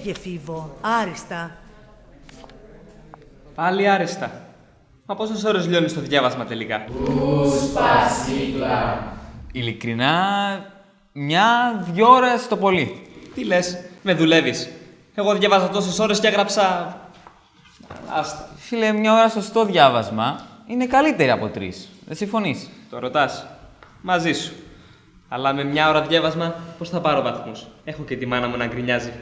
Λέγε, Φίβο, άριστα. Πάλι άριστα. Μα πόσες ώρες λιώνεις το διάβασμα τελικά? Σπασίκλα. Ειλικρινά, 1-2 ώρες το πολύ. Τι λες, με δουλεύεις? Εγώ διάβαζα τόσες ώρες και έγραψα... Άστα. Φίλε, 1 ώρα σωστό διάβασμα είναι καλύτερη από 3. Δεν συμφωνείς? Το ρωτάς. Μαζί σου. Αλλά με 1 ώρα διάβασμα πώς θα πάρω βαθμούς? Έχω και τη μάνα μου να γκρινιάζει.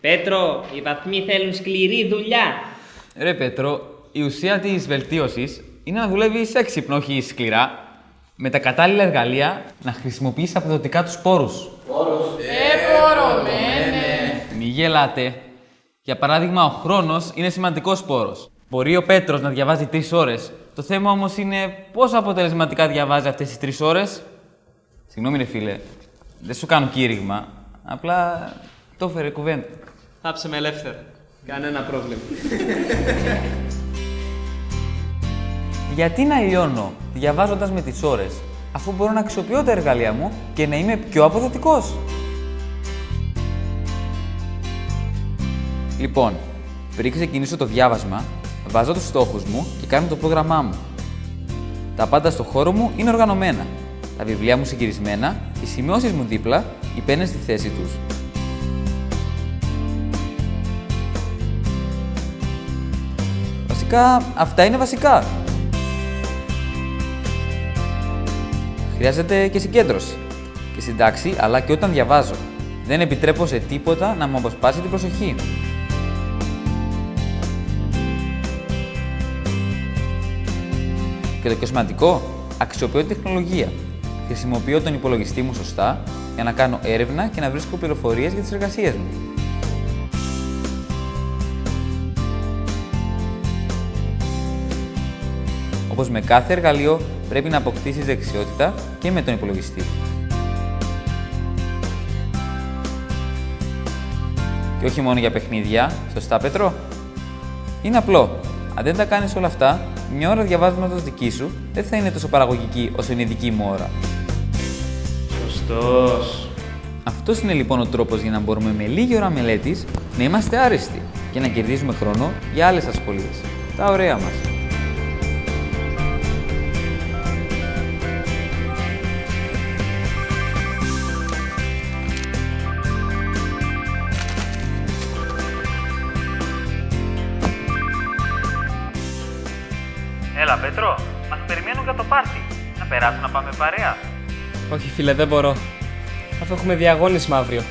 Πέτρο, οι βαθμοί θέλουν σκληρή δουλειά. Ρε Πέτρο, η ουσία της βελτίωσης είναι να δουλεύεις έξυπνο, όχι σκληρά, με τα κατάλληλα εργαλεία να χρησιμοποιείς αποδοτικά τους πόρους. Μη γελάτε. Για παράδειγμα, ο χρόνος είναι σημαντικός πόρος. Μπορεί ο Πέτρος να διαβάζει 3 ώρες. Το θέμα όμως είναι πόσο αποτελεσματικά διαβάζει αυτές τις 3 ώρες. Συγγνώμη, ρε φίλε, δεν σου κάνω κήρυγμα. Απλά το έφερε κουβέντα. Άψε με ελεύθερα. Κανένα πρόβλημα. Γιατί να λιώνω διαβάζοντας με τις ώρες, αφού μπορώ να αξιοποιώ τα εργαλεία μου και να είμαι πιο αποδοτικός? Λοιπόν, πριν ξεκινήσω το διάβασμα, βάζω τους στόχους μου και κάνω το πρόγραμμά μου. Τα πάντα στο χώρο μου είναι οργανωμένα. Τα βιβλία μου συγκυρισμένα, οι σημειώσεις μου δίπλα, οι πένες στη θέση τους. Βασικά, αυτά είναι βασικά. Χρειάζεται και συγκέντρωση. Και στην τάξη, αλλά και όταν διαβάζω. Δεν επιτρέπω σε τίποτα να μου αποσπάσει την προσοχή. Και το πιο σημαντικό, αξιοποιώ τη τεχνολογία. Χρησιμοποιώ τον υπολογιστή μου σωστά για να κάνω έρευνα και να βρίσκω πληροφορίες για τις εργασίες μου. Όπως με κάθε εργαλείο, πρέπει να αποκτήσεις δεξιότητα και με τον υπολογιστή. Και όχι μόνο για παιχνίδια, σωστά Πέτρο? Είναι απλό. Αν δεν τα κάνεις όλα αυτά, 1 ώρα διαβάσματος δική σου δεν θα είναι τόσο παραγωγική όσο είναι η δική μου ώρα. Σωστός. Αυτός είναι λοιπόν ο τρόπος για να μπορούμε με λίγη ώρα μελέτης να είμαστε άριστοι και να κερδίζουμε χρόνο για άλλες ασχολίες. Τα ωραία μας. Έλα Πέτρο, μας περιμένουν για το πάρτι. Να περάσω να πάμε παρέα. Όχι φίλε, δεν μπορώ. Αφού έχουμε διαγώνισμα αύριο.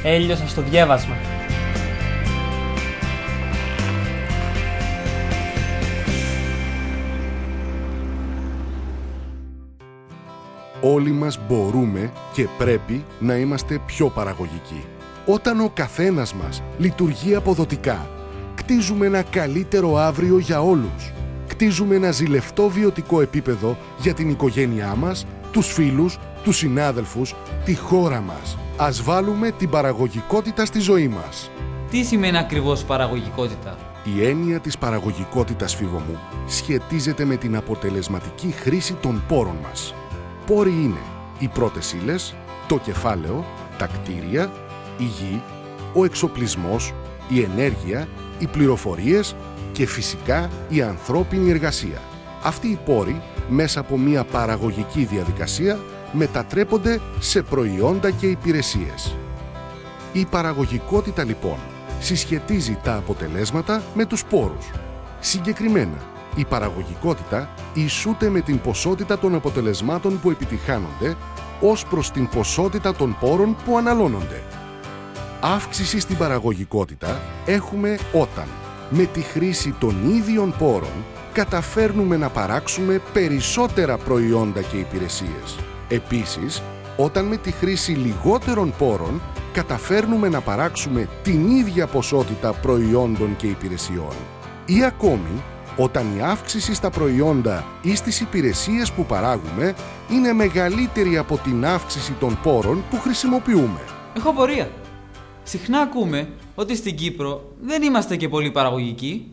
Έλειωσα στο διάβασμα. Όλοι μας μπορούμε και πρέπει να είμαστε πιο παραγωγικοί. Όταν ο καθένας μας λειτουργεί αποδοτικά, κτίζουμε ένα καλύτερο αύριο για όλους. Κτίζουμε ένα ζηλευτό βιωτικό επίπεδο για την οικογένειά μας, τους φίλους, τους συνάδελφους, τη χώρα μας. Ας βάλουμε την παραγωγικότητα στη ζωή μας. Τι σημαίνει ακριβώς παραγωγικότητα? Η έννοια της παραγωγικότητας, Φίβο μου, σχετίζεται με την αποτελεσματική χρήση των πόρων μας. Πόροι είναι οι πρώτες ύλες, το κεφάλαιο, τα κτίρια, η γη, ο εξοπλισμός, η ενέργεια, οι πληροφορίες και φυσικά η ανθρώπινη εργασία. Αυτοί οι πόροι, μέσα από μια παραγωγική διαδικασία, μετατρέπονται σε προϊόντα και υπηρεσίες. Η παραγωγικότητα, λοιπόν, συσχετίζει τα αποτελέσματα με τους πόρους. Συγκεκριμένα, η παραγωγικότητα ισούται με την ποσότητα των αποτελεσμάτων που επιτυχάνονται ως προς την ποσότητα των πόρων που αναλώνονται. Αύξηση στην παραγωγικότητα έχουμε όταν, με τη χρήση των ίδιων πόρων, καταφέρνουμε να παράξουμε περισσότερα προϊόντα και υπηρεσίες. Επίσης, όταν με τη χρήση λιγότερων πόρων καταφέρνουμε να παράξουμε την ίδια ποσότητα προϊόντων και υπηρεσιών. Ή ακόμη, όταν η αύξηση στα προϊόντα ή στις υπηρεσίες που παράγουμε είναι μεγαλύτερη από την αύξηση των πόρων που χρησιμοποιούμε. Έχω απορία. Συχνά ακούμε ότι στην Κύπρο δεν είμαστε και πολύ παραγωγικοί.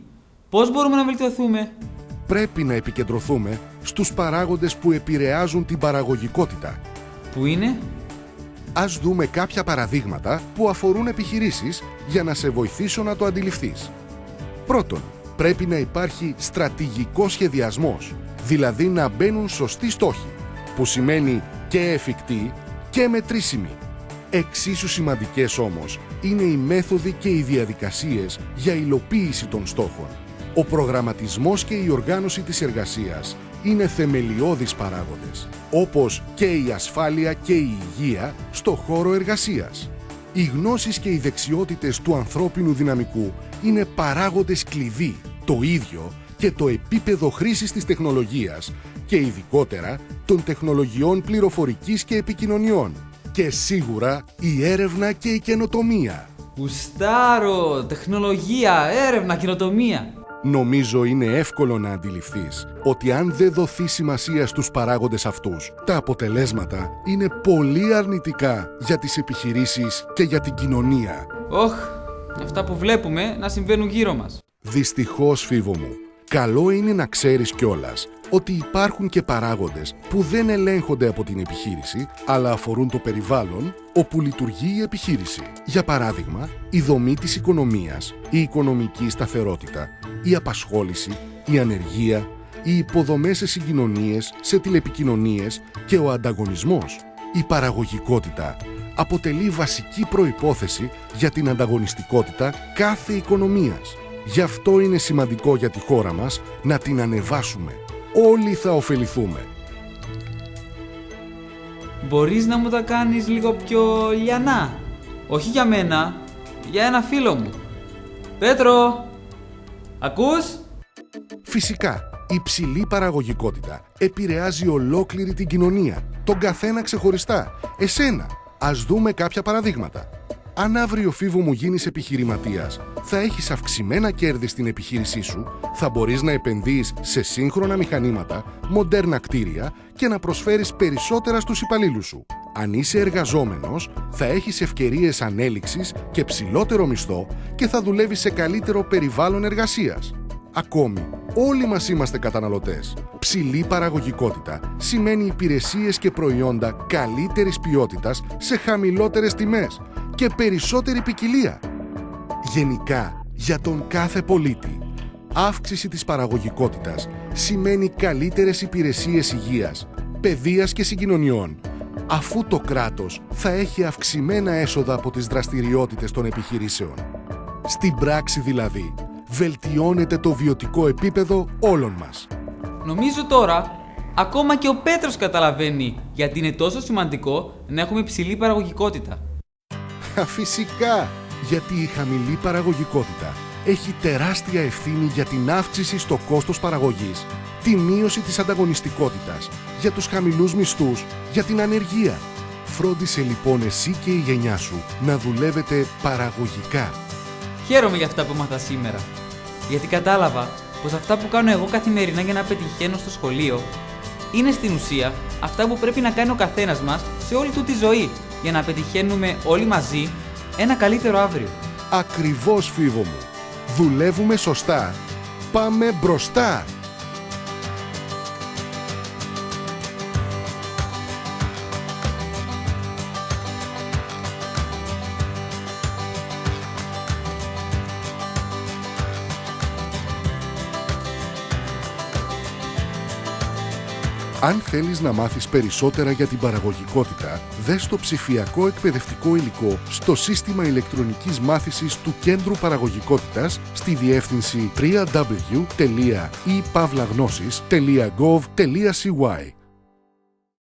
Πώς μπορούμε να βελτιωθούμε? Πρέπει να επικεντρωθούμε στους παράγοντες που επηρεάζουν την παραγωγικότητα. Πού είναι? Ας δούμε κάποια παραδείγματα που αφορούν επιχειρήσεις για να σε βοηθήσω να το αντιληφθείς. Πρώτον, πρέπει να υπάρχει στρατηγικός σχεδιασμός, δηλαδή να μπαίνουν σωστοί στόχοι, που σημαίνει και εφικτοί και μετρήσιμοι. Εξίσου σημαντικές όμως είναι οι μέθοδοι και οι διαδικασίες για υλοποίηση των στόχων. Ο προγραμματισμός και η οργάνωση της εργασίας είναι θεμελιώδεις παράγοντες, όπως και η ασφάλεια και η υγεία στο χώρο εργασίας. Οι γνώσεις και οι δεξιότητες του ανθρώπινου δυναμικού είναι παράγοντες κλειδί, το ίδιο και το επίπεδο χρήσης της τεχνολογίας και ειδικότερα των τεχνολογιών πληροφορικής και επικοινωνιών. Και σίγουρα η έρευνα και η καινοτομία. Γουστάρω! Τεχνολογία, έρευνα, καινοτομία. Νομίζω είναι εύκολο να αντιληφθείς ότι αν δεν δοθεί σημασία στους παράγοντες αυτούς, τα αποτελέσματα είναι πολύ αρνητικά για τις επιχειρήσεις και για την κοινωνία. Αυτά που βλέπουμε να συμβαίνουν γύρω μας. Δυστυχώς, Φίβο μου, καλό είναι να ξέρεις κιόλας ότι υπάρχουν και παράγοντες που δεν ελέγχονται από την επιχείρηση, αλλά αφορούν το περιβάλλον όπου λειτουργεί η επιχείρηση. Για παράδειγμα, η δομή της οικονομίας, η οικονομική σταθερότητα, η απασχόληση, η ανεργία, οι υποδομές σε συγκοινωνίες, σε τηλεπικοινωνίες και ο ανταγωνισμός. Η παραγωγικότητα αποτελεί βασική προϋπόθεση για την ανταγωνιστικότητα κάθε οικονομίας. Γι' αυτό είναι σημαντικό για τη χώρα μας να την ανεβάσουμε. Όλοι θα ωφεληθούμε. Μπορείς να μου τα κάνεις λίγο πιο λιανά? Όχι για μένα, για ένα φίλο μου. Πέτρο, ακούς? Φυσικά, η υψηλή παραγωγικότητα επηρεάζει ολόκληρη την κοινωνία, τον καθένα ξεχωριστά, εσένα. Ας δούμε κάποια παραδείγματα. Αν αύριο, Φίβο μου, γίνεις επιχειρηματίας, θα έχεις αυξημένα κέρδη στην επιχείρησή σου, θα μπορείς να επενδύεις σε σύγχρονα μηχανήματα, μοντέρνα κτίρια και να προσφέρεις περισσότερα στους υπαλλήλους σου. Αν είσαι εργαζόμενος, θα έχεις ευκαιρίες ανέλυξης και ψηλότερο μισθό και θα δουλεύεις σε καλύτερο περιβάλλον εργασίας. Ακόμη, όλοι μας είμαστε καταναλωτές. Ψηλή παραγωγικότητα σημαίνει υπηρεσίες και προϊόντα καλύτερης ποιότητας σε χαμηλότερες τιμές και περισσότερη ποικιλία. Γενικά, για τον κάθε πολίτη, αύξηση της παραγωγικότητας σημαίνει καλύτερες υπηρεσίες υγείας, παιδείας και συγκοινωνιών, αφού το κράτος θα έχει αυξημένα έσοδα από τις δραστηριότητες των επιχειρήσεων. Στην πράξη δηλαδή, βελτιώνεται το βιωτικό επίπεδο όλων μας. Νομίζω τώρα, ακόμα και ο Πέτρος καταλαβαίνει γιατί είναι τόσο σημαντικό να έχουμε υψηλή παραγωγικότητα. Φυσικά, γιατί η χαμηλή παραγωγικότητα έχει τεράστια ευθύνη για την αύξηση στο κόστος παραγωγής, τη μείωση της ανταγωνιστικότητας, για τους χαμηλούς μισθούς, για την ανεργία. Φρόντισε λοιπόν εσύ και η γενιά σου να δουλεύετε παραγωγικά. Χαίρομαι για αυτά που έμαθα σήμερα, γιατί κατάλαβα πως αυτά που κάνω εγώ καθημερινά για να πετυχαίνω στο σχολείο είναι στην ουσία αυτά που πρέπει να κάνει ο καθένας μας σε όλη του τη ζωή για να πετυχαίνουμε όλοι μαζί ένα καλύτερο αύριο. Ακριβώς, Φίβο μου. Δουλεύουμε σωστά. Πάμε μπροστά. Αν θέλεις να μάθεις περισσότερα για την παραγωγικότητα, δες το ψηφιακό εκπαιδευτικό υλικό στο σύστημα ηλεκτρονικής μάθησης του Κέντρου Παραγωγικότητας στη διεύθυνση www.epavlagnosis.gov.cy.